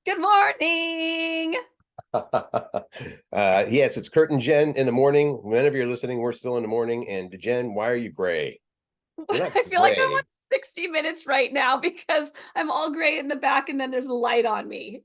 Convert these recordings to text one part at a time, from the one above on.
Good morning. Yes, it's Curt and Jen in the morning. Whenever you're listening, we're still in the morning. And Jen, why are you gray? You're not I feel like I'm on gray. 60 minutes right now because I'm all gray in the back and then there's a light on me.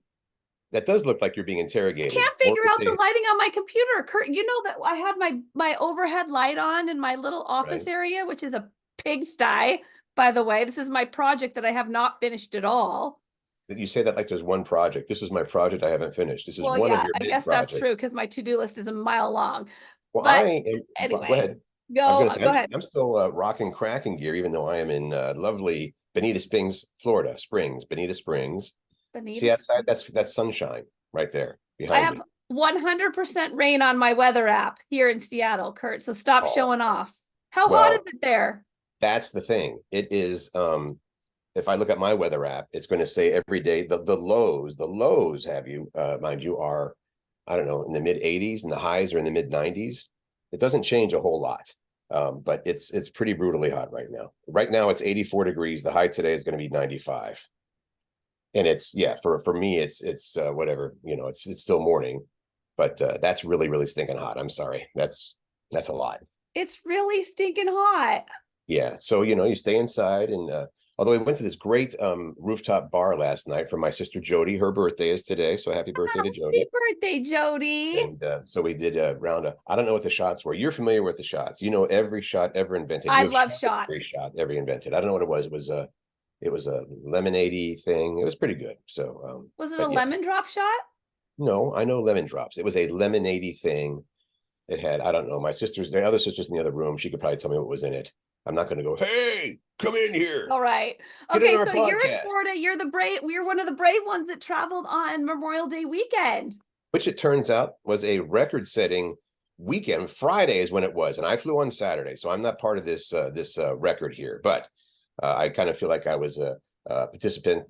That does look like you're being I interrogated. can't Or figure it's out the a lighting on my computer. Kurt, you know that I had my overhead light on in my little right. office area, which is a pigsty, by the way. This is my project that I have not finished at all. You say that like there's one project. This is my project I haven't finished. This is Well, one of yeah, your I many guess that's true projects. because my to-do list is a mile long. Well, But go anyway, ahead. I was go going to say, go ahead. I'm still rocking cracking gear, even though I am in lovely Bonita Springs, Florida. Bonita Springs. See Benita, outside? That's sunshine right there I behind have me. 100% rain on my weather app here in Seattle, Kurt. So stop Oh, showing off. How hot is well, it there? that's the thing. It is if I look at my weather app, it's going to say every day the lows have you mind you are I don't know in the mid 80s and the highs are in the mid 90s. It doesn't change a whole lot. But it's pretty brutally hot right now. Right now it's 84 degrees. The high today is going to be 95. And it's yeah, for me it's whatever, it's still morning, but that's really stinking hot. I'm sorry. That's a lot. It's really stinking hot. Yeah. So, you stay inside and although we went to this great rooftop bar last night for my sister Jody. Her birthday is today. So happy birthday to Happy Jody. birthday, Jody. And so we did a round of, I don't know what the shots were. You're familiar with the shots. You know every shot ever invented. I You have love shot every shots. shot ever invented. I don't know what it was. It was a lemonade thing. It was pretty good. So Was it a but yeah, lemon drop shot? no, I know lemon drops. It was a lemonade thing. It had, I don't know, the other sisters in the other room, she could probably tell me what was in it. I'm not going to go, hey, come in here, All right. get in Okay, our so you're in podcast. Florida. You're the brave, we're one of the brave ones that traveled on Memorial Day weekend. Which it turns out was a record setting weekend. Friday is when it was. And I flew on Saturday. So I'm not part of this record here, but I kind of feel like I was a participant,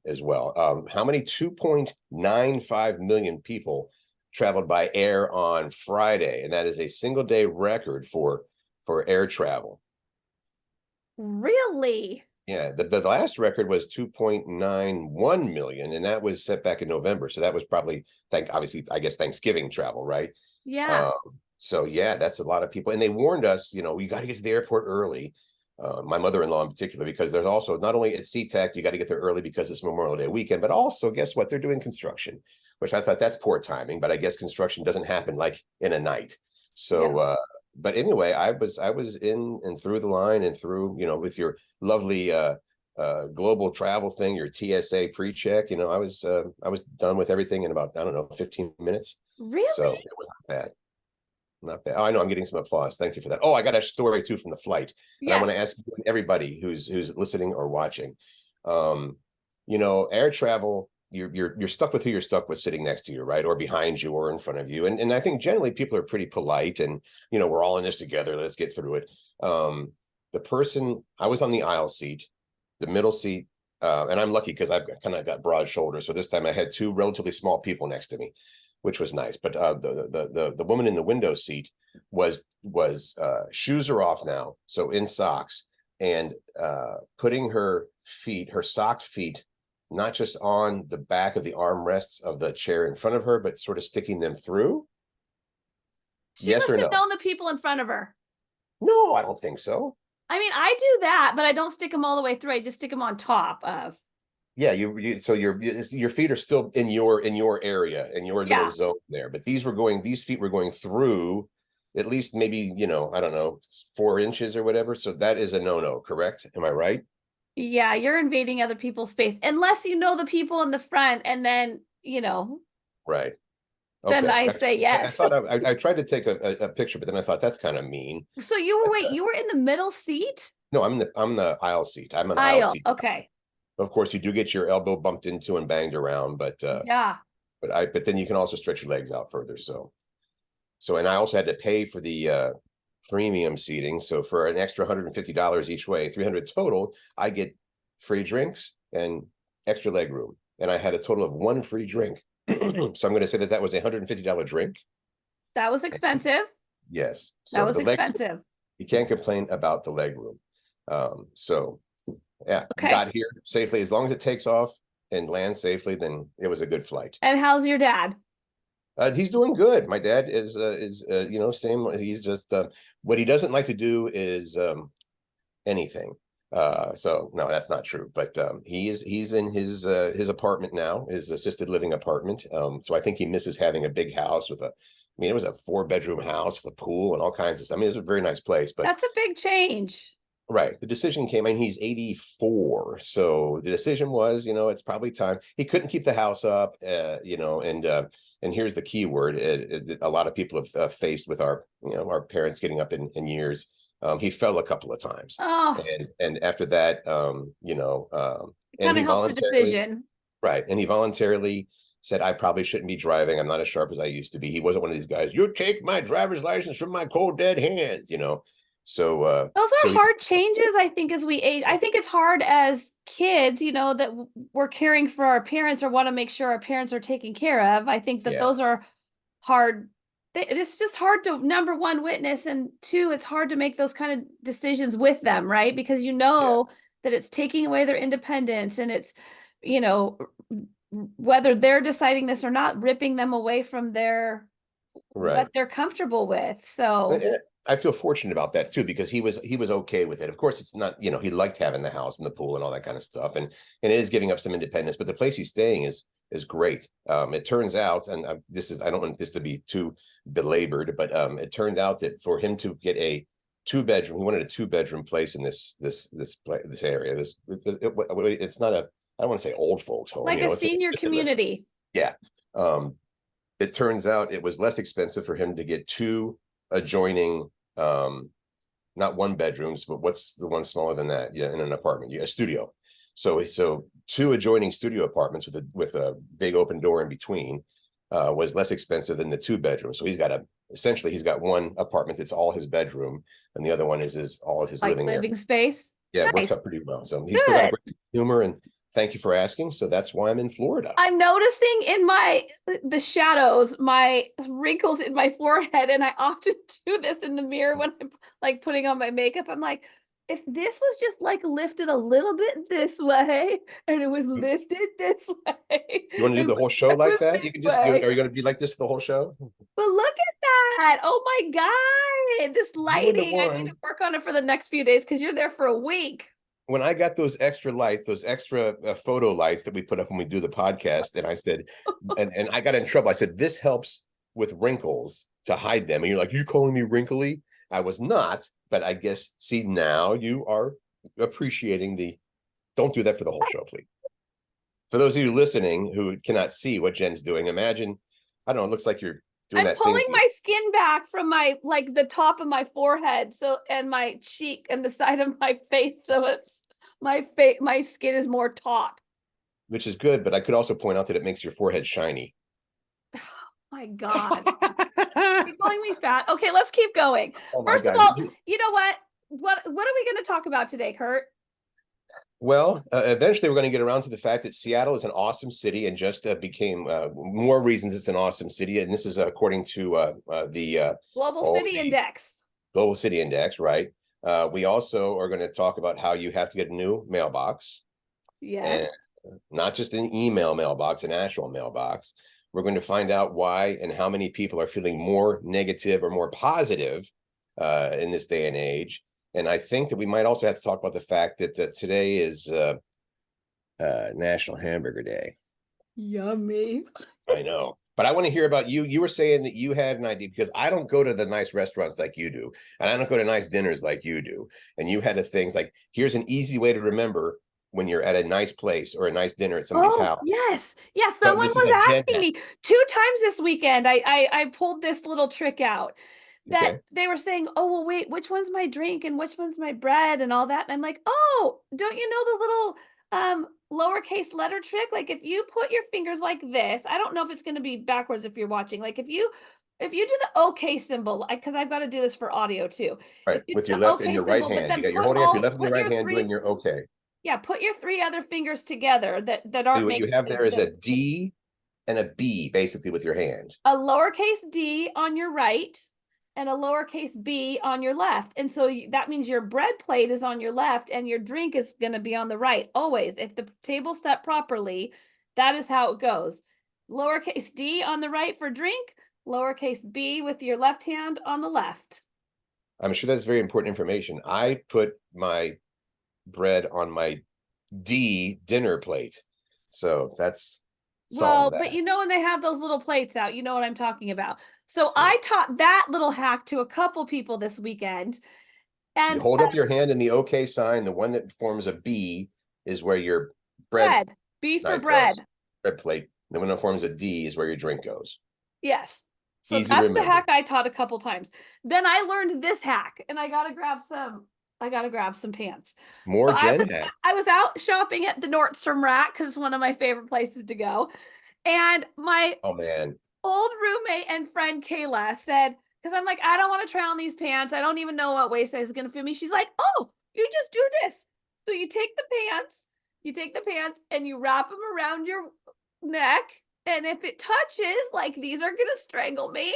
as well. How many 2.95 million people traveled by air on Friday? And that is a single day record for air travel. Really? Yeah, the last record was 2.91 million, and that was set back in November. So that was probably obviously, I guess, Thanksgiving travel, right? Yeah. Um, so yeah, that's a lot of people. And they warned us, we got to get to the airport early. My mother-in-law in particular, because there's also not only at SeaTac, you got to get there early because it's Memorial Day weekend, but also guess what? They're doing construction, which I thought that's poor timing, but I guess construction doesn't happen like in a night. Yeah. So but anyway, I was in and through the line and through, with your lovely global travel thing, your TSA pre-check. I was done with everything in about, I don't know, 15 minutes. So Really? it was not bad. Not bad. Oh, I know I'm getting some applause. Thank you for that. Oh, I got a story too from the flight. And I want to Yes. ask everybody who's listening or watching. Um, air travel, you're stuck with who you're stuck with sitting next to you, right? Or behind you or in front of you. And I think generally people are pretty polite and we're all in this together. Let's get through it. The person I was on the aisle seat, the middle seat, and I'm lucky because I've kind of got broad shoulders. So this time I had two relatively small people next to me, which was nice. But the woman in the window seat was shoes are off now, so in socks, and putting her feet, her socked feet, not just on the back of the armrests of the chair in front of her, but sort of sticking them through. She Yes must or have no? known the people in front of her. No, I don't think so. I mean, I do that, but I don't stick them all the way through. I just stick them on top of. Yeah, so your feet are still in your area, in your little Yeah. zone there, but these feet were going through at least maybe, I don't know, 4 inches or whatever. So that is a no-no, correct? Am I right? Yeah, you're invading other people's space unless you know the people in the front and then, Right. then Okay. I say I yes. thought I tried to take a picture, but then I thought that's kind of mean. So you were in the middle seat? No, I'm the aisle seat. I'm an aisle Aisle. seat. Okay. Of course, you do get your elbow bumped into and banged around, but Yeah. but then you can also stretch your legs out further. So and I also had to pay for the premium seating. So for an extra $150 each way, 300 total, I get free drinks and extra leg room. And I had a total of one free drink. So I'm going to say that was a $150 drink. That was expensive. Yes. That So was the leg, expensive. you can't complain about the leg room. So yeah, Okay. got here safely as long as it takes off. and land safely, then it was a good flight. And how's your dad? He's doing good. My dad is you know, same. He's just what he doesn't like to do is anything. So no, that's not true. But he's in his apartment now, his assisted living apartment. So I think he misses having a big house with a. I mean, it was a 4-bedroom house with a pool and all kinds of stuff. I mean, it was a very nice place. But That's a big change. right, the decision came. I mean, he's 84, so the decision was, you know, it's probably time. He couldn't keep the house up, you know, and here's the key word: a lot of people have faced with our, you know, our parents getting up in years. He fell a couple of times, Oh, and after that, you know, it and kind he of helps the voluntarily, decision. right, and he voluntarily said, I probably shouldn't be driving. I'm not as sharp as I used to be. He wasn't one of these guys. You take my driver's license from my cold dead hands, you know. So Those so are he, hard changes, I think, as we age. I think it's hard as kids, you know, that we're caring for our parents or want to make sure our parents are taken care of. I think that yeah, those are hard. It's just hard to, number one, witness, and two, it's hard to make those kind of decisions with them, right? Because you yeah, know that it's taking away their independence, and it's, you know, whether they're deciding this or not, ripping them away from their right. what they're comfortable with. But So I feel fortunate about that too, because he was okay with it. Of course, it's not, you know, he liked having the house and the pool and all that kind of stuff, and it is giving up some independence. But the place he's staying is great. It turns out, and I don't want this to be too belabored, but it turned out that for him to get a 2-bedroom, he wanted a 2-bedroom place in this area. It's not a, I don't want to say old folks home, like you a know, it's senior just a, community. yeah. Um, it turns out it was less expensive for him to get 2 adjoining, not 1 bedrooms, but what's the one smaller than that? Yeah, in an apartment, yeah, a studio. So 2 adjoining studio apartments with a big open door in between was less expensive than the 2 bedrooms. So essentially he's got one apartment that's all his bedroom, and the other one is all of his Like living area. living space. Yeah, it works Nice. out pretty well. So he's still got a Good. great humor, and thank you for asking. So that's why I'm in Florida. I'm noticing in the shadows, my wrinkles in my forehead, and I often do this in the mirror when I'm like putting on my makeup. I'm like, if this was just like lifted a little bit this way, and it was lifted this way, You want to do and the whole show it like was that? this You can just do it. way. Are you going to be like this the whole show? But look at that. Oh my God. This You and the lighting. I need to one. work on it for the next few days because you're there for a week. When I got those extra lights, those extra photo lights that we put up when we do the podcast, and I said, and I got in trouble. I said, this helps with wrinkles to hide them. And you're like, you calling me wrinkly? I was not, but I guess, see, now you are appreciating don't do that for the whole show, please. For those of you listening who cannot see what Jen's doing, imagine, I don't know, it looks like you're doing I'm that thing. pulling my skin back from my like the top of my forehead, so and my cheek and the side of my face, so it's my skin is more taut. Which is good, but I could also point out that it makes your forehead shiny. My God. Are you calling me fat? Okay, let's keep going. Oh my First of God. all, you know what? What are we going to talk about today, Curt? Well, eventually we're going to get around to the fact that Seattle is an awesome city, and just became more reasons it's an awesome city. And this is according to the Global City Index. Global City Index, right? We also are going to talk about how you have to get a new mailbox, Yes. and not just an email mailbox, an actual mailbox. We're going to find out why and how many people are feeling more negative or more positive in this day and age. And I think that we might also have to talk about the fact that today is National Hamburger Day. Yummy. I know. But I want to hear about you. You were saying that you had an idea, because I don't go to the nice restaurants like you do, and I don't go to nice dinners like you do. And you had things like, here's an easy way to remember when you're at a nice place or a nice dinner at somebody's house. Yes. Yeah, So someone this is was a Jen asking hack. me 2 times this weekend. I pulled this little trick out that Okay. they were saying, "Oh, well, wait, which one's my drink and which one's my bread and all that." And I'm like, "Oh, don't you know the little lowercase letter trick? Like if you put your fingers like this, I don't know if it's going to be backwards if you're watching. Like if you do the OK symbol, because I've got to do this for audio too. Right. If you With do your the left and OK your right symbol, but hand. then You're holding up your left and your put right your hand three doing your okay. yeah, put your 3 other fingers together that aren't What you making have there is a the D and a B basically with your hand. a lowercase d on your right and a lowercase b on your left. And so that means your bread plate is on your left and your drink is going to be on the right. Always, if the table's set properly, that is how it goes. Lowercase d on the right for drink, lowercase b with your left hand on the left. I'm sure that's very important information. I put my bread on my D dinner plate. So that's solves Well, but that. you know, when they have those little plates out, you know what I'm talking about. So Yeah. I taught that little hack to a couple people this weekend. You And hold up your hand in the OK sign. The one that forms a B is where your bread bread, B for knife goes, bread. bread plate. The one that forms a D is where your drink goes. Yes. So Easy to that's the hack remember. I taught a couple times. Then I learned this hack and I gotta grab some pants. So More Gen hacks. I was out shopping at the Nordstrom Rack because it's one of my favorite places to go. And my Oh man. old roommate and friend Kayla said, because I'm like, I don't want to try on these pants. I don't even know what waist size is gonna fit me. She's like, oh, you just do this. So you take the pants and you wrap them around your neck. And if it touches, like these are gonna strangle me.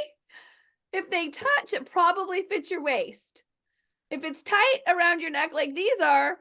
If they touch, it probably fits your waist. If it's tight around your neck, like these are,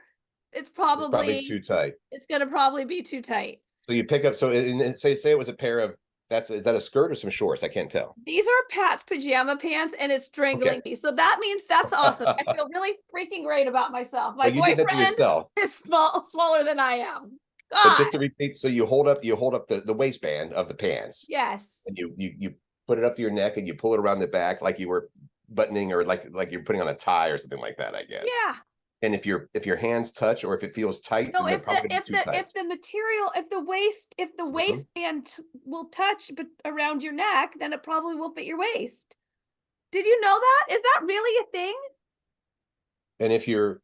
It's probably too tight. it's gonna probably be too tight. So you pick up. So say it was a pair of is that a skirt or some shorts? I can't tell. These are Pat's pajama pants and it's Okay. strangling me. So that means that's awesome. I feel really freaking great about myself. My Well, you did that to boyfriend yourself. is smaller than I am. But God. just to repeat, so you hold up the waistband of the pants, Yes. and you put it up to your neck and you pull it around the back like you were buttoning or like you're putting on a tie or something like that, I guess. Yeah. And if your hands touch or if it feels tight, No, then they're probably gonna be too tight. if the material, if the Mhm. waistband will touch but around your neck, then it probably will fit your waist. Did you know that? Is that really a thing? And if you're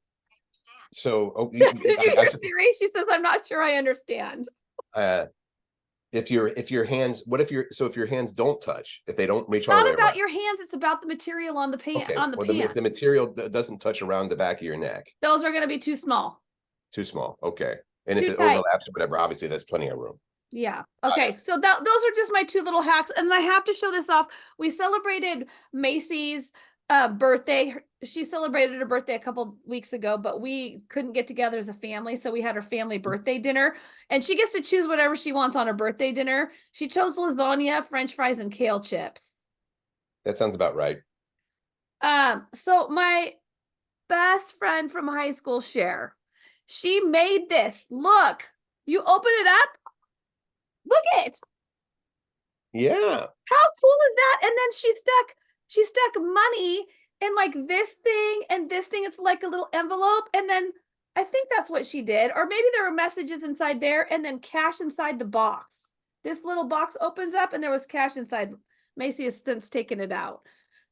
so oh, Did you hear Siri? She says, I'm not sure I understand. uh, if your hands, what if if your hands don't touch, if they don't It's reach all the not way about around? your hands, it's about the material on the Okay, on the well, if pant. the material doesn't touch around the back of your neck, Those are gonna be too small, too small. Okay, and if too it tight. overlaps or whatever, obviously that's plenty of room. Yeah. Got it. Okay. So those are just my two little hacks. And I have to show this off. We celebrated Macy's birthday. She celebrated her birthday a couple weeks ago, but we couldn't get together as a family. So we had her family birthday dinner. And she gets to choose whatever she wants on her birthday dinner. She chose lasagna, French fries, and kale chips. That sounds about right. So my best friend from high school, Cher, she made this. Look, you open it up. Look at it. Yeah. How cool is that? And then she stuck money in like this thing and this thing. It's like a little envelope. And then I think that's what she did. Or maybe there were messages inside there and then cash inside the box. This little box opens up and there was cash inside. Macy has since taken it out.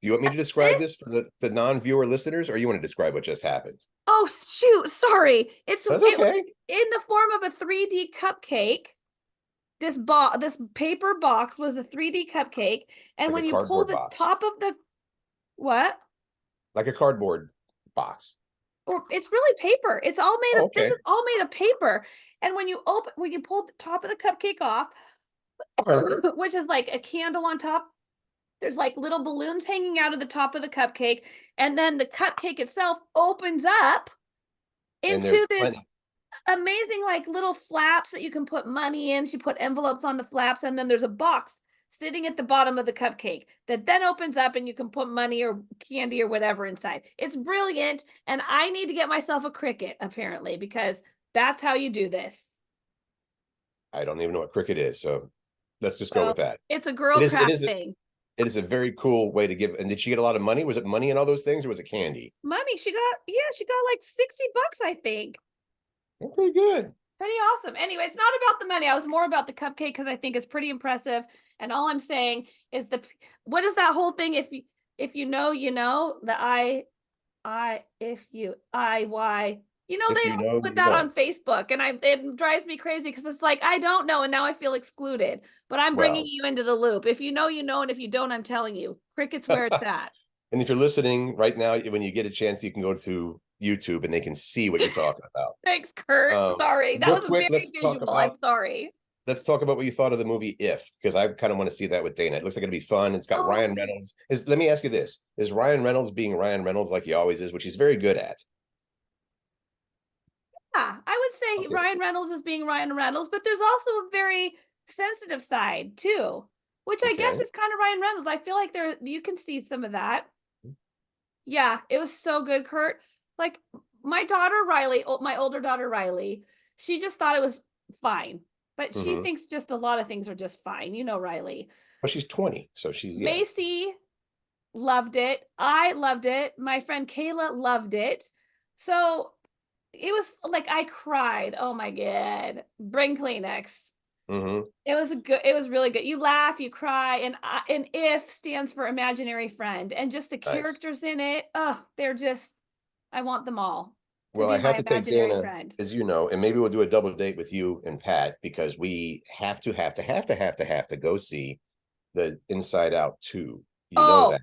Do you want me to describe This, this for the non-viewer listeners, or you want to describe what just happened? oh shoot, sorry. That's It was okay. in the form of a 3D cupcake. This paper box was a 3D cupcake. And Like a when you pull cardboard the box, top of the what? like a cardboard box. Or it's really paper. It's all made Oh, of this okay. is all made of paper. And when you pull the top of the cupcake off, which is like a candle on top, there's like little balloons hanging out of the top of the cupcake, and then the cupcake itself opens up And there's into this plenty. amazing like little flaps that you can put money in. She put envelopes on the flaps, and then there's a box sitting at the bottom of the cupcake that then opens up and you can put money or candy or whatever inside. It's brilliant. And I need to get myself a Cricut apparently, because that's how you do this. I don't even know what Cricut is, so let's just go Well, with that. it's a It girl is. It craft is. thing. It is a very cool way to give. And did she get a lot of money? Was it money and all those things, or was it candy? Money. She got like 60 bucks, I think. Pretty good. Pretty awesome. Anyway, it's not about the money. I was more about the cupcake because I think it's pretty impressive. And all I'm saying is what is that whole thing? If you know, you know, the if you y. You know, If they you always know, put you that know. on Facebook, and it drives me crazy because it's like I don't know, and now I feel excluded. But I'm bringing Well, you into the loop. If you know, you know, and if you don't, I'm telling you, Cricut's where it's at. and if you're listening right now, when you get a chance, you can go to YouTube and they can see what you're talking about. Thanks, Curt. Sorry, that Real was quick, very let's talk visual. I'm about sorry. let's talk about what you thought of the movie If, because I kind of want to see that with Dana. It looks like it'll be fun. It's got Oh, Ryan Reynolds. Let me ask you this: is Ryan Reynolds being Ryan Reynolds like he always is, which he's very good at? yeah, I would say Okay, Ryan Reynolds is being Ryan Reynolds, but there's also a very sensitive side too, which I guess okay. is kind of Ryan Reynolds. I feel like there you can see some of that. Yeah, it was so good, Curt. Like my daughter Riley, my older daughter Riley, she just thought it was fine, but she Mm-hmm. thinks just a lot of things are just fine. You know, Riley. Well, she's 20, so she's yeah. Macy loved it. I loved it. My friend Kayla loved it. So it was like I cried. Oh my God. Bring Kleenex. Mm-hmm. It was really good. You laugh, you cry, and if stands for imaginary friend. And just the Nice. characters in it, oh, they're just I want them all to Well, be I my have to take imaginary Dana, friend. as you know, and maybe we'll do a double date with you and Pat because we have to go see the Inside Out 2. You know Oh, that.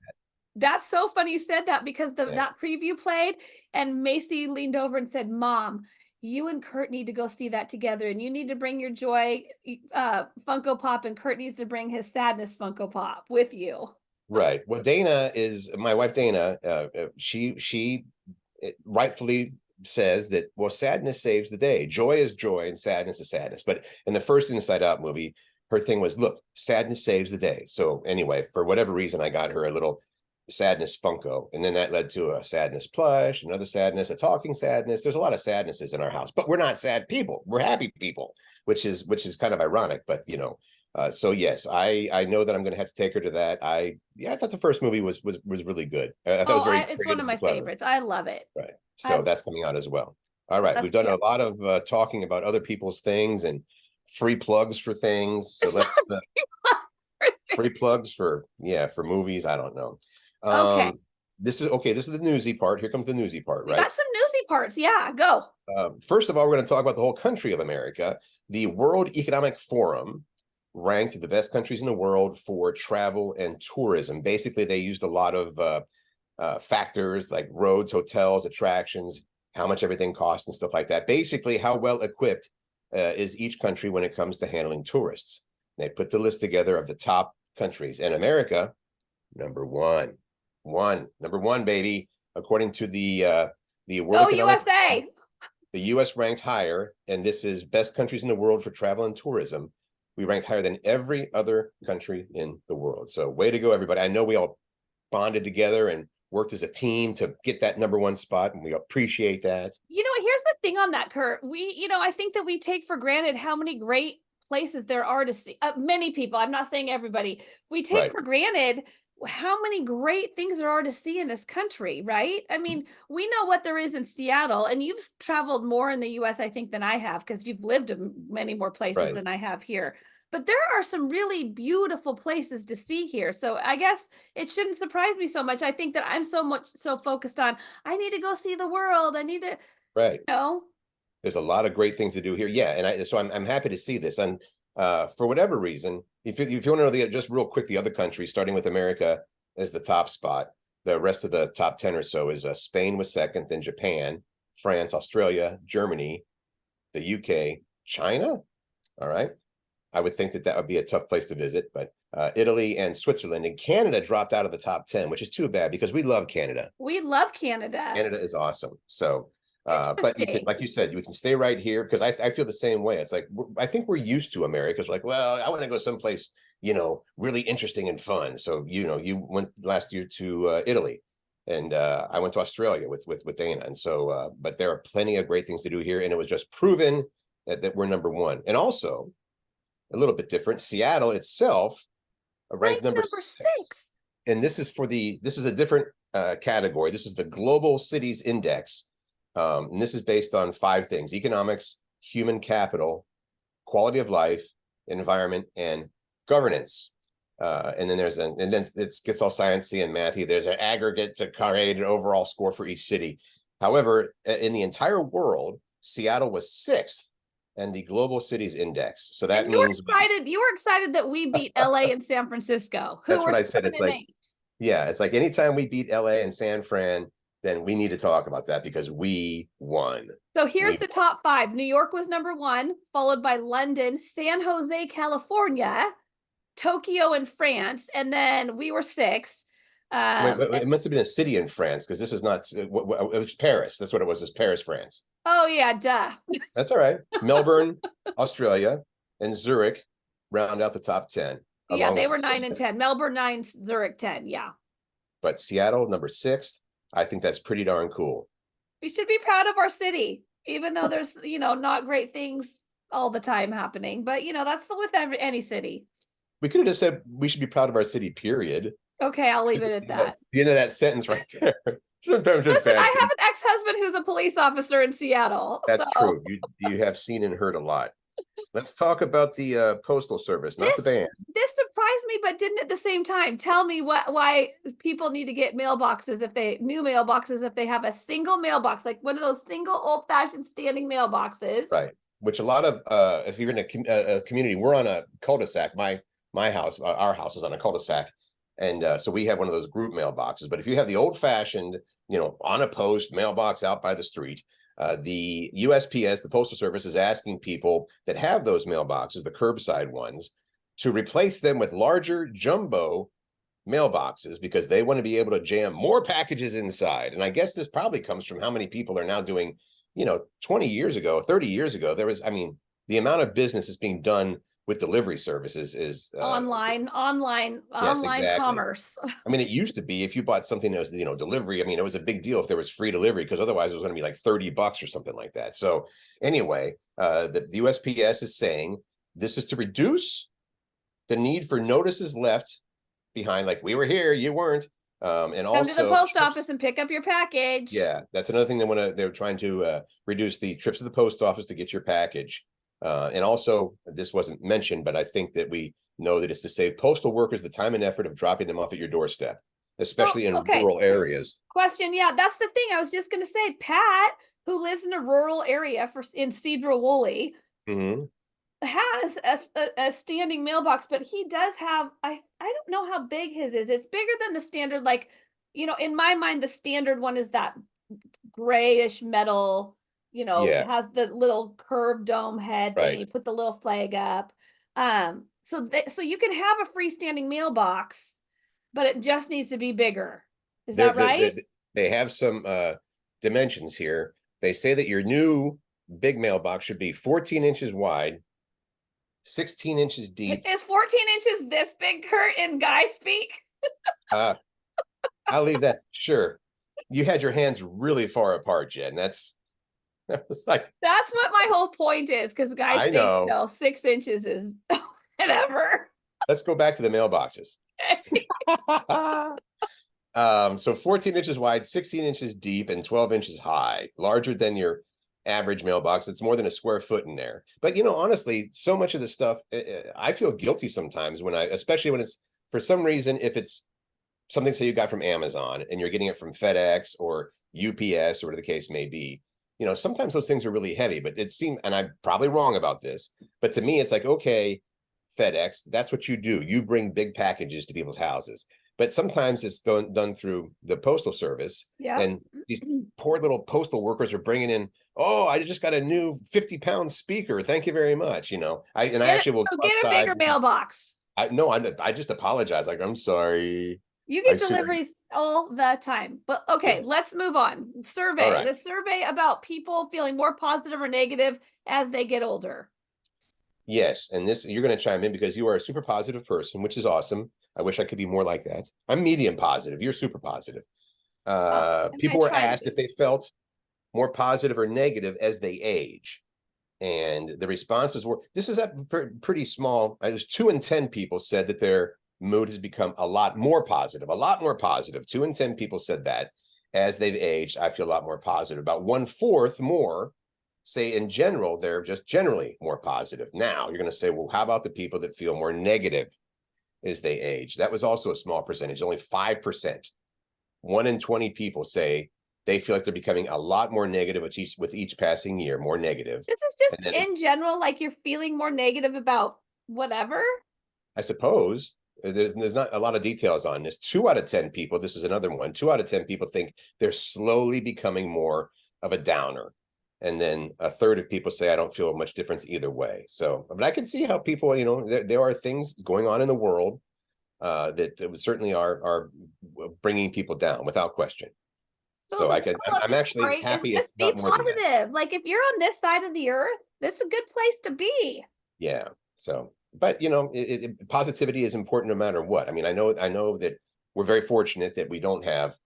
that's so funny you said that because Yeah. that preview played and Macy leaned over and said, "Mom, you and Curt need to go see that together and you need to bring your joy Funko Pop and Curt needs to bring his sadness Funko Pop with you." Right. Well, Dana is my wife. Dana, she rightfully says that well, sadness saves the day. Joy is joy, and sadness is sadness. But in the first Inside Out movie, her thing was, look, sadness saves the day. So anyway, for whatever reason, I got her a little sadness Funko, and then that led to a sadness plush, another sadness, a talking sadness. There's a lot of sadnesses in our house, but we're not sad people. We're happy people, which is kind of ironic, but you know. So yes, I know that I'm going to have to take her to that. I thought the first movie was really good. I thought it was Oh, very it's one of creative my and clever. favorites. I love it. Right. I So that's coming out as well. All right, that's we've done yeah. a lot of talking about other people's things and free plugs for things. So let's free plugs for yeah for movies. I don't know. Okay. Um, this is okay. This is the newsy part. Here comes the newsy part, We right? got some newsy parts. Yeah, go. First of all, we're going to talk about the whole country of America. The World Economic Forum ranked the best countries in the world for travel and tourism. Basically, they used a lot of factors like roads, hotels, attractions, how much everything costs, and stuff like that. Basically, how well equipped is each country when it comes to handling tourists. They put the list together of the top countries, and America, number one, number one, baby, according to the World Go Economic Forum. USA. The U.S. ranked higher, and this is best countries in the world for travel and tourism. We ranked higher than every other country in the world. So, way to go, everybody! I know we all bonded together and worked as a team to get that number one spot, and we appreciate that. You know, here's the thing on that, Curt. I think that we take for granted how many great places there are to see. Many people, I'm not saying everybody, we take Right, for granted how many great things there are to see in this country, right? I mean, we know what there is in Seattle, and you've traveled more in the US, I think, than I have because you've lived in many more places right, than I have here. But there are some really beautiful places to see here. So I guess it shouldn't surprise me so much. I think that I'm so focused on I need to go see the world. I need to right. no. There's a lot of great things to do here. Yeah, and I'm happy to see this. And for whatever reason, if you want to know just real quick, the other countries, starting with America as the top spot, the rest of the top 10 or so is Spain was second, then Japan, France, Australia, Germany, the UK, China. All right. I would think that that would be a tough place to visit, but Italy and Switzerland and Canada dropped out of the top 10, which is too bad because we love Canada. We love Canada. Canada is awesome. So, but you can, Interesting. like you said, you can stay right here because I feel the same way. It's like I think we're used to America. It's like, well, I want to go someplace really interesting and fun. So you went last year to Italy, and I went to Australia with Dana, and so but there are plenty of great things to do here, and it was just proven that we're number one, and also a little bit different. Seattle itself ranked Ranked number number 6, 6. and this is a different category. This is the Global Cities Index, and this is based on 5 things: economics, human capital, quality of life, environment, and governance. And then and then it gets all sciencey and mathy. There's an aggregate to create an overall score for each city. However, in the entire world, Seattle was 6th and the Global Cities Index. So that And you were means excited. You were excited that we beat LA and San Francisco, who that's were what I said. 7 It's and like 8. yeah, it's like anytime we beat LA and San Fran, then we need to talk about that because we won. So here's We the top 5. New York was number 1, followed by London, San Jose, California, Tokyo in France, and then we were 6. wait, it must have been a city in France because this is not. It was Paris. That's what it was. It's Paris, France. Oh yeah, duh. That's all right. Melbourne, Australia, and Zurich round out the top 10. Yeah, Along they with were 9 and 10. Melbourne 9, Zurich 10. Yeah. But Seattle, number 6. I think that's pretty darn cool. We should be proud of our city, even though there's, not great things all the time happening. But, that's with any city. We could have just said we should be proud of our city, period. Okay, I'll leave it at that. The end of that sentence right there. Sometimes Listen, I have an ex-husband who's a police officer in Seattle. That's true. You have seen and heard a lot. Let's talk about the Postal Service, not the band. This surprised me, but didn't at the same time. Tell me why people need to get mailboxes new mailboxes if they have a single mailbox, like one of those single old-fashioned standing mailboxes. Right. Which a lot of if you're in a community, we're on a cul-de-sac. My house, our house is on a cul-de-sac, and so we have one of those group mailboxes. But if you have the old-fashioned, on a post mailbox out by the street, the USPS, the Postal Service, is asking people that have those mailboxes, the curbside ones, to replace them with larger jumbo mailboxes because they want to be able to jam more packages inside. And I guess this probably comes from how many people are now doing, 20 years ago, 30 years ago, the amount of business is being done with delivery services is online exactly. Commerce. I mean, it used to be if you bought something that was, delivery. I mean, it was a big deal if there was free delivery because otherwise it was going to be like $30 or something like that. So anyway, the USPS is saying this is to reduce the need for notices left behind, like we were here, you weren't. And come also to the post office and pick up your package. Yeah, that's another thing they're trying to reduce the trips to the post office to get your package. And also, this wasn't mentioned, but I think that we know that it's to save postal workers the time and effort of dropping them off at your doorstep, especially in rural areas. Question. Yeah, that's the thing. I was just going to say, Pat, who lives in a rural area in Cedro Woolley, has a standing mailbox, but he does have, I don't know how big his is. It's bigger than the standard, like, in my mind, the standard one is that grayish metal, it has the little curved dome head thing. You put the little flag up. So you can have a freestanding mailbox, but it just needs to be bigger. Is that right? They have some dimensions here. They say that your new big mailbox should be 14 inches wide, 16 inches deep. Is 14 inches this big, Curt, in guy speak? I'll leave that. Sure. You had your hands really far apart, Jen. That's what my whole point is, because guys think 6 inches is whatever. Let's go back to the mailboxes. So 14 inches wide, 16 inches deep, and 12 inches high, larger than your average mailbox. It's more than a square foot in there. But honestly, so much of the stuff, I feel guilty sometimes especially when it's, for some reason, if it's something, say you got from Amazon and you're getting it from FedEx or UPS or whatever the case may be. Sometimes those things are really heavy, but it seems, and I'm probably wrong about this, but to me, it's like, okay, FedEx, that's what you do. You bring big packages to people's houses. But sometimes it's done through the Postal Service. Yeah. And these poor little postal workers are bringing in, oh, I just got a new 50-pound speaker. Thank you very much. I actually will get a bigger mailbox. I just apologize. Like, I'm sorry. You get deliveries all the time. But okay, yes. Let's move on. Survey. Right. The survey about people feeling more positive or negative as they get older. Yes. And you're going to chime in because you are a super positive person, which is awesome. I wish I could be more like that. I'm medium positive. You're super positive. People were asked if they felt more positive or negative as they age. And the responses were, this is pretty small. It was 2 in 10 people said that their mood has become a lot more positive. 2 in 10 people said that as they've aged, I feel a lot more positive. About 1/4 more say in general, they're just generally more positive. Now you're going to say, well, how about the people that feel more negative as they age? That was also a small percentage, only 5%. 1 in 20 people say they feel like they're becoming a lot more negative with each passing year, more negative. This is just in general, like you're feeling more negative about whatever. I suppose. There's not a lot of details on this. 2 out of 10 people, this is another one, 2 out of 10 people think they're slowly becoming more of a downer. And then a third of people say, I don't feel much difference either way. So, but I can see how people, there are things going on in the world that certainly are bringing people down without question. So So the moral of I'm the actually story is happy it's just be not more than that. positive. Like if you're on this side of the earth, this is a good place to be. Yeah. So, but positivity is important no matter what. I mean, I know that we're very fortunate that we don't have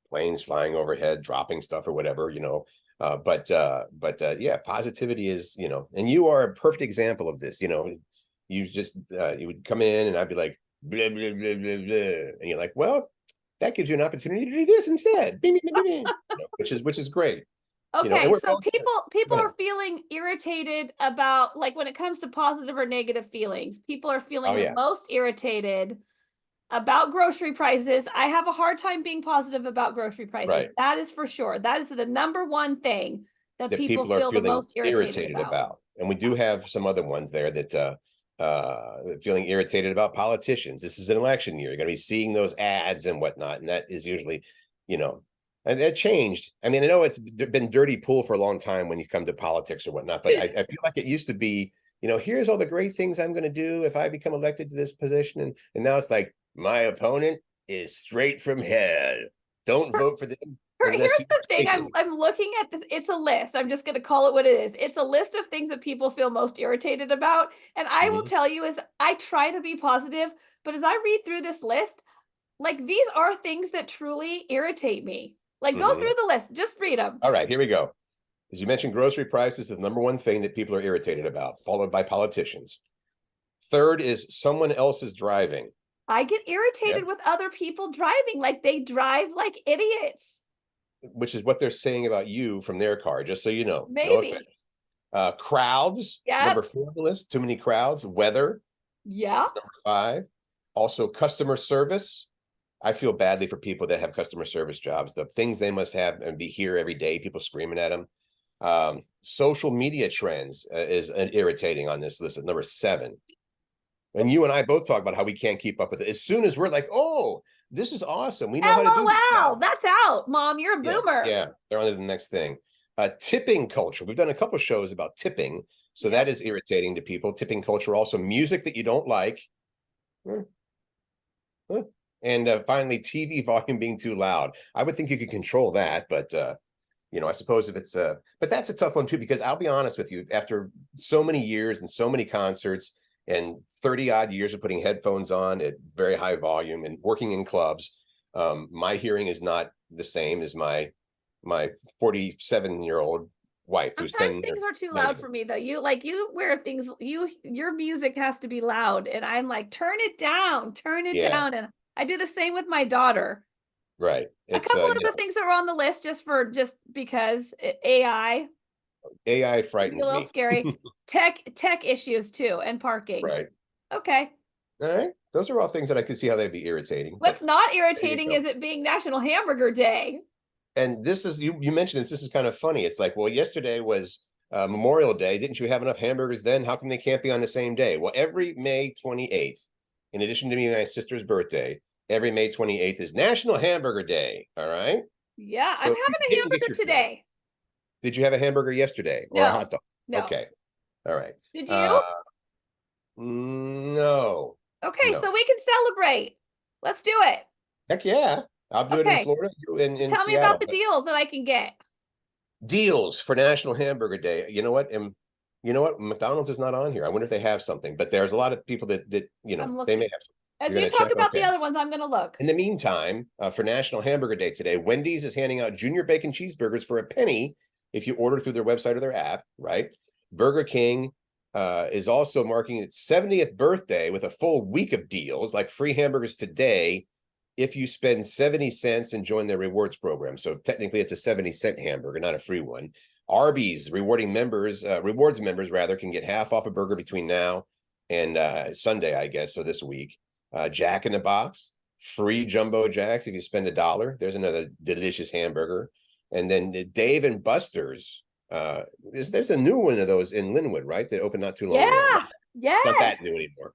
planes flying overhead, dropping stuff or whatever, yeah, positivity is, and you are a perfect example of this. You would come in and I'd be like, blah, blah, blah, blah, blah. And you're like, well, that gives you an opportunity to do this instead. Bing, bing, bing, bing, which is great. And Okay, we're so people ahead. are feeling irritated about, like, when it comes to positive or negative feelings, people are Oh feeling the yeah, most irritated about grocery prices. I have a hard time being positive about grocery prices. right. That is for sure. That is the number one thing that That people people are feel the feeling most irritated irritated about. about. And we do have some other ones there that feeling irritated about politicians. This is an election year. You're going to be seeing those ads and whatnot. And that is usually, and that changed. I mean, I know it's been dirty pool for a long time when you come to politics or whatnot, but I feel like it used to be, here's all the great things I'm going to do if I become elected to this position. And now it's like, my opponent is straight from hell. Don't vote for them unless you Here's the thing. I'm secretly. I'm looking at this. It's a list. I'm just going to call it what it is. It's a list of things that people feel most irritated about. And I will Mhm. tell you, is I try to be positive, but as I read through this list, like these are things that truly irritate me. Like go Mhm. through the list, just read them. All right, here we go. As you mentioned, grocery prices is the number one thing that people are irritated about, followed by politicians. Third is someone else's driving. I get Yeah. irritated with other people driving, like they drive like idiots. Which is what they're saying about you from their car, just so you know. No Maybe. offense. Crowds, number Yep. 4 on the list. Too many crowds. Weather Yeah. is number 5. Also, customer service. I feel badly for people that have customer service jobs. The things they must have and be here every day, people screaming at them. Social media trends is irritating on this list at number 7. And you and I both talk about how we can't keep up with it. As soon as we're like, oh, this is awesome. We know how to do this LOL. now. That's out, Mom. You're a Yeah, boomer. yeah. They're on to the next thing. Tipping culture. We've done a couple shows about tipping. So Yep. that is irritating to people. Tipping culture. Also music that you don't like. Huh, huh. And finally, TV volume being too loud. I would think you could control that, but I suppose if it's but that's a tough one too, because I'll be honest with you, after so many years and so many concerts and 30 odd years of putting headphones on at very high volume and working in clubs, my hearing is not the same as my 47-year-old wife who's Sometimes 10 things are too loud negative. for me though. You wear things, your music has to be loud and I'm like, turn it Yeah, down. And I do the same with my daughter. right. A It's couple of the things that were on the list just because AI AI can be a frightens little me. scary. Tech issues too and parking. Right. Okay. All right. Those are all things that I could see how they'd be irritating, but What's not there you irritating go. is it being National Hamburger Day. And this is you mentioned this is kind of funny. It's like, well, yesterday was Memorial Day. Didn't you have enough hamburgers then? How come they can't be on the same day? Well, every May 28th, in addition to me and my sister's birthday, every May 28th is National Hamburger Day. All right. Yeah, I'm So having if you a didn't get hamburger your fill, today. did you have a hamburger yesterday or a No, hot dog? no. Okay. All right. Did Uh you? no, Okay, no. so we can celebrate. Let's do it. Heck yeah. I'll do it in Okay. Florida, you in Tell me about Seattle. the But deals that I can get. deals for National Hamburger Day. You know what? And you know what? McDonald's is not on here. I wonder if they have something. But there's a lot of people that I'm they may looking. have something. As You're you going to talk check. about the Okay. other ones, I'm going to look. In the meantime, for National Hamburger Day today, Wendy's is handing out junior bacon cheeseburgers for a penny if you order through their website or their app. Right. Burger King is also marking its 70th birthday with a full week of deals, like free hamburgers today if you spend 70 cents and join their rewards program. So technically it's a 70-cent hamburger, not a free one. Arby's rewards members rather, can get half off a burger between now and Sunday, I guess. So this week, Jack in the Box, free jumbo jacks if you spend $1. There's another delicious hamburger. And then Dave and Buster's. There's a new one of those in Linwood, right? That opened not too long ago. Yeah. It's not Yes. that new anymore.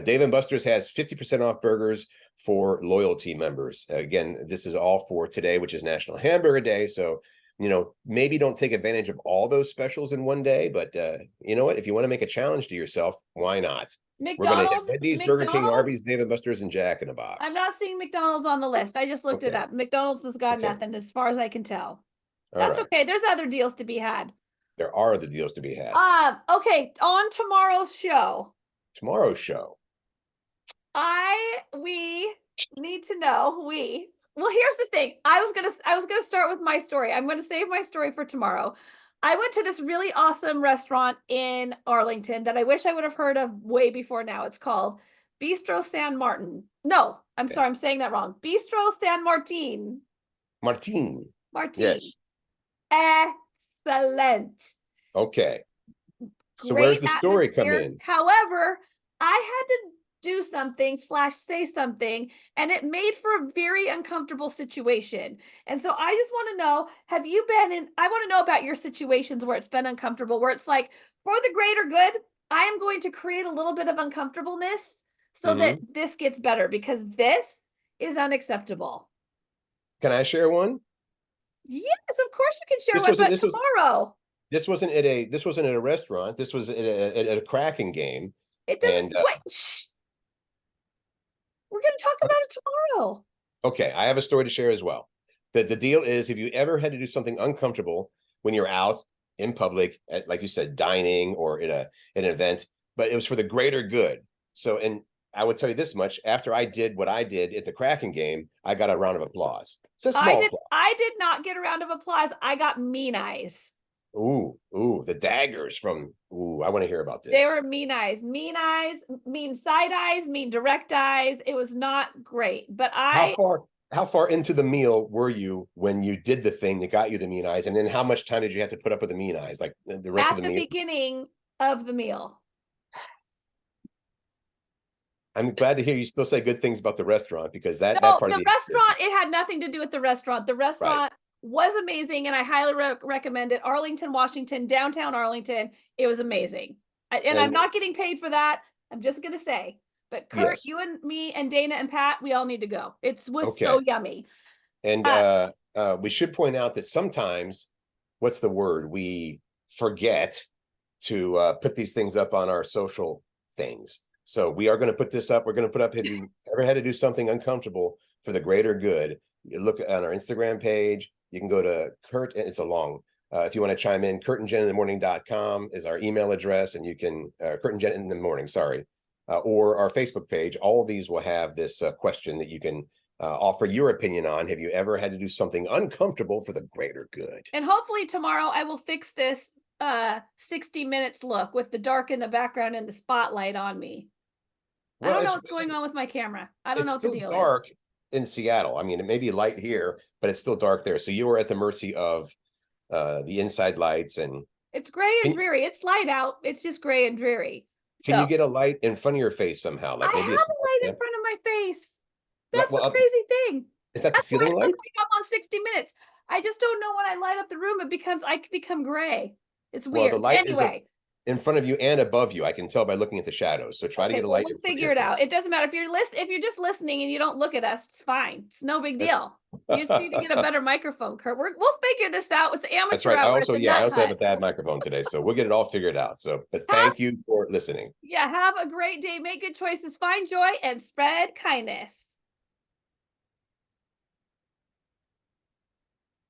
Dave and Buster's has 50% off burgers for loyalty members. Again, this is all for today, which is National Hamburger Day. So, maybe don't take advantage of all those specials in one day, but you know what? If you want to make a challenge to yourself, why not? We're going to hit Wendy's, Burger King, Arby's, Dave and Buster's, and Jack in the I'm Box. not seeing McDonald's on the list. I just looked it up. McDonald's has got nothing as far as I can tell. That's okay. There's other deals to be had. There are other deals to be had. Okay, on tomorrow's show. We need to know, well, here's the thing. I was gonna start with my story. I'm gonna save my story for tomorrow. I went to this really awesome restaurant in Arlington that I wish I would have heard of way before now. It's called Bistro San Martin. No, I'm sorry, I'm saying that wrong. Bistro San Martin. Martin. Yes. Excellent. Okay. So where's the story come in? However, I had to do something / say something, and it made for a very uncomfortable situation. And so I just want to know, have you been in, I want to know about your situations where it's been uncomfortable, where it's like, for the greater good, I am going to create a little bit of uncomfortableness so that this gets better, because this is unacceptable. Can I share one? Yes, of course you can share one, but tomorrow. This wasn't at a restaurant. This was at a cracking game. It doesn't, wait, shh. We're going to talk about it tomorrow. Okay, I have a story to share as well. The deal is, if you ever had to do something uncomfortable when you're out in public, at, like you said, dining or at an event, but it was for the greater good. So, and I would tell you this much: after I did what I did at the cracking game, I got a round of applause. It's a small applause. I did not get a round of applause. I got mean eyes. Ooh, the daggers from, I want to hear about this. They were mean eyes, mean side eyes, mean direct eyes. It was not great, but how far into the meal were you when you did the thing that got you the mean eyes? And then how much time did you have to put up with the mean eyes? Like the rest of the meal? At the beginning of the meal. I'm glad to hear you still say good things about the restaurant, because that part of the restaurant, it had nothing to do with the restaurant. The restaurant was amazing, and I highly recommend it. Arlington, Washington, downtown Arlington. It was amazing. And I'm not getting paid for that. I'm just going to say. But Curt, you and me and Dana and Pat, we all need to go. It was so yummy. And we should point out that sometimes, what's the word? We forget to put these things up on our social things. So we are going to put this up. We're going to put up, have you ever had to do something uncomfortable for the greater good? You look on our Instagram page. You can go to Curt, and it's a long, if you want to chime in, curtandjeninthemorning.com is our email address, and you can, Curt and Jen in the morning, sorry, or our Facebook page. All of these will have this question that you can offer your opinion on. Have you ever had to do something uncomfortable for the greater good? And hopefully tomorrow I will fix this 60 Minutes look with the dark in the background and the spotlight on me. Well, I don't know what's going on with my camera. I don't know what the deal is. It's still dark in Seattle. I mean, it may be light here, but it's still dark there. So you are at the mercy of the inside lights, and it's gray and dreary. It's light out. It's just gray and dreary. Can you get a light in front of your face somehow? Like maybe I have a light in front of my face. That's the crazy thing. Is that the ceiling light? Up on 60 Minutes. I just don't know when I light up the room, I could become gray. It's weird. Well, the light is in front of you and above you. I can tell by looking at the shadows. So try to get a light. We'll figure it out. It doesn't matter if you're just listening and you don't look at us. It's fine. It's no big deal. You just need to get a better microphone, Curt. We'll figure this out. It's amateur. That's right. I also have a bad microphone today, so we'll get it all figured out. So, but thank you for listening. Yeah. Have a great day. Make good choices. Find joy and spread kindness.